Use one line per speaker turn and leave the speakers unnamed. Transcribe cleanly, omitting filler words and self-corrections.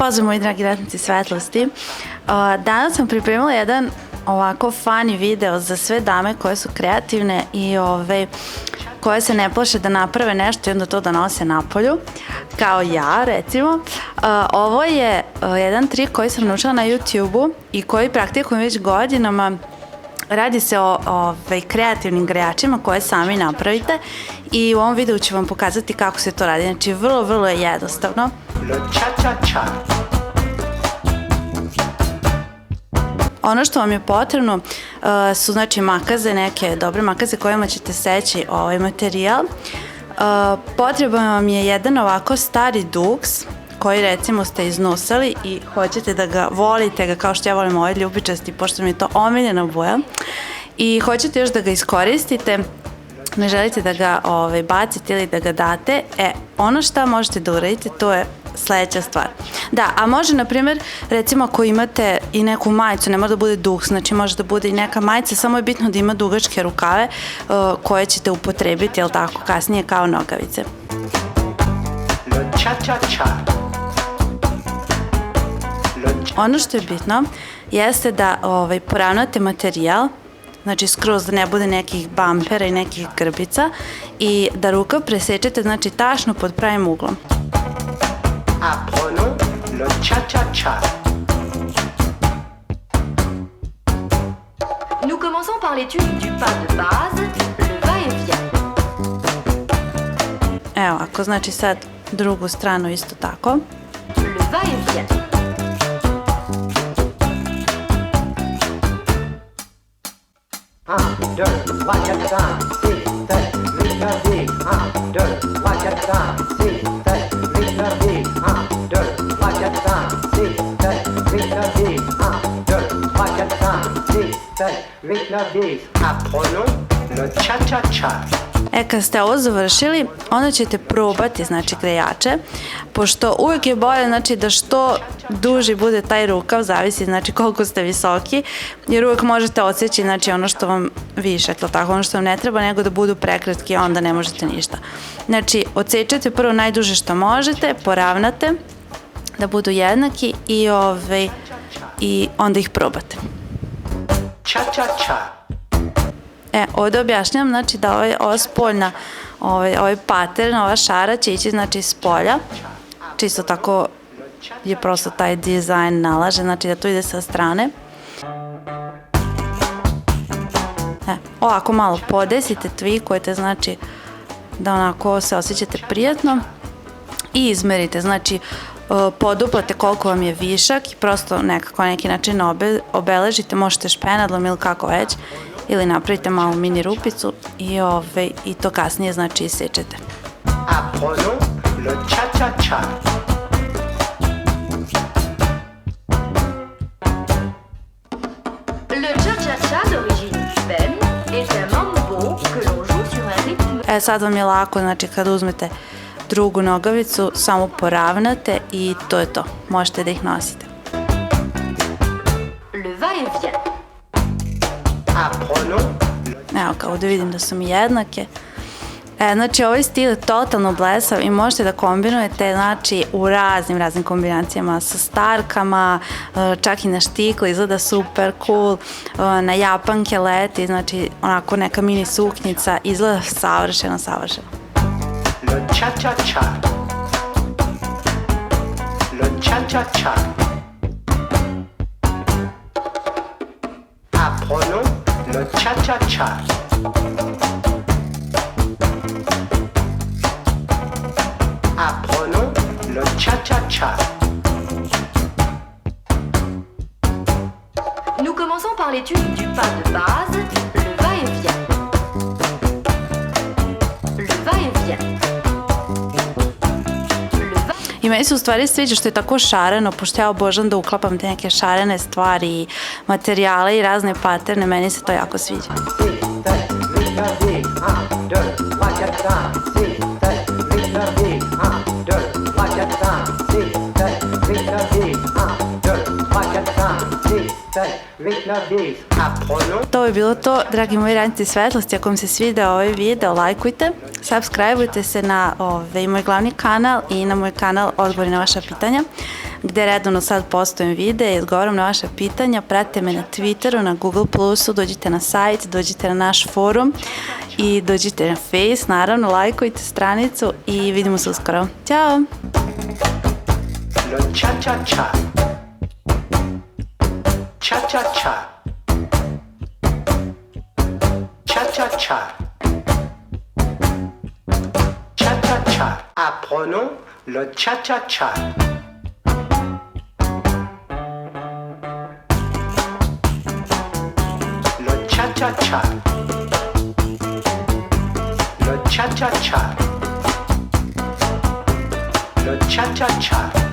Pozdrav moji dragi ratnici svetlosti. Danas sam pripremila jedan ovako funny video za sve dame koje su kreativne i koje se ne plaše da naprave nešto i onda to da nose napolju, kao ja recimo. Ovo je jedan trik koji sam naučila na YouTube-u i koji praktikujem već godinama. Radi se o kreativnim grejačima koje sami napravite i u ovom videu ću vam pokazati kako se to radi. Znači vrlo je jednostavno. Ono što vam je potrebno su znači makaze, neke dobre makaze kojima ćete seći ovaj materijal. Potreban vam je jedan ovako stari duks koji recimo ste iznusali i hoćete da ga volite kao što ja volim ovaj ljubičasti, pošto mi je to omiljena boja, i hoćete još da ga iskoristite, ne želite da ga bacite ili da ga date. Ono što možete da uradite, to je sledeća stvar. Da, a može na primjer, recimo ako imate i neku majicu, ne mora da bude duks, znači može da bude i neka majica, samo je bitno da ima dugačke rukave koje ćete upotrebiti, jel tako, kasnije kao nogavice. Ono što je bitno jeste da poravnate materijal, znači skroz da ne bude nekih bampera i nekih grbica, i da rukav presečete, znači tačno pod pravim uglom.
Apprenons le cha-cha-cha.
Nous commençons par l'étude du pas de base, le va-et-vient.
Evo, ako znači sad drugu stranu isto tako.
Le va-et-vient.
Un, deux, trois, quatre, cinq, six, sept, huit, neuf, dix. Un, deux, trois, quatre, cinq, six, sept, huit, neuf, dix. Un, deux, trois, quatre, cinq, six, sept, huit, neuf, dix. Un, deux, trois, quatre, cinq, six, sept, huit, neuf, dix. Apprenons le cha-cha-cha.
Kad ste ovo završili, onda ćete probati, znači, grejače, pošto uvijek je bolje, znači, da što duži bude taj rukav, zavisi, znači, koliko ste visoki, jer uvijek možete odseći, znači, ono što vam više, tako, ono što vam ne treba, nego da budu prekratki, onda ne možete ništa. Znači, odsečete prvo najduže što možete, poravnate, da budu jednaki i onda ih probate.
Cha-cha-cha.
Ovdje objašnjam, znači, da ova spoljna, ovaj pattern, ova šara će ići, znači, s polja. Čisto tako je prosto taj dizajn nalaže, znači da to ide sa strane. Ovako malo podesite, tvikujete, znači da onako se osjećate prijatno i izmerite, znači poduplate koliko vam je višak i prosto nekako na neki način obeležite, možete špenadlom ili kako već, ili napravite malu mini rupicu i to kasnije, znači, isečete.
Apprenons le cha-cha-cha.
Le cha-cha-cha d'origine cubaine est un mambo que l'on joue sur un rythme.
Sad vam je lako, znači, kad uzmete drugu nogavicu, samo poravnate i to je to. Možete da ih nosite.
Le va-et-vient.
Evo, kao da vidim da su mi jednake. Znači, ovaj stil je totalno blesav i možete da kombinujete, znači, u raznim kombinacijama, sa starkama, čak i na štikli, izgleda super cool, na japanke leti, znači, onako neka mini suknjica, izgleda savršeno.
Le cha-cha-cha. Le cha-cha-cha. Apprenons le cha-cha-cha. Apprenons le cha-cha-cha.
Nous commençons par l'étude du pas de base, le va-et-vient. Le va-et-vient.
I meni se u stvari sviđa što je tako šareno, pošto ja obožavam da uklapam te neke šarene stvari i materijale i razne paterne, meni se to jako sviđa.
avec la bise. Apprenons.
To je bilo to, dragi moji radnici svetlosti. Ako vam se svidio ovaj video, lajkujte, subscribeujte se na moj glavni kanal i na moj kanal Odgovori na vaša pitanja, gde redovno sad postojem videe i odgovaram na vaša pitanja. Pratite me na Twitteru, na Google+, dođite na sajt, dođite na naš forum i dođite na Face, naravno, lajkujte stranicu i vidimo se uskoro. Ćao!
Le cha-cha-cha. Cha-cha-cha. Cha-cha-cha. Cha-cha-cha. Apprenons le cha-cha-cha. Le cha-cha-cha. Le cha-cha-cha. Le cha-cha-cha.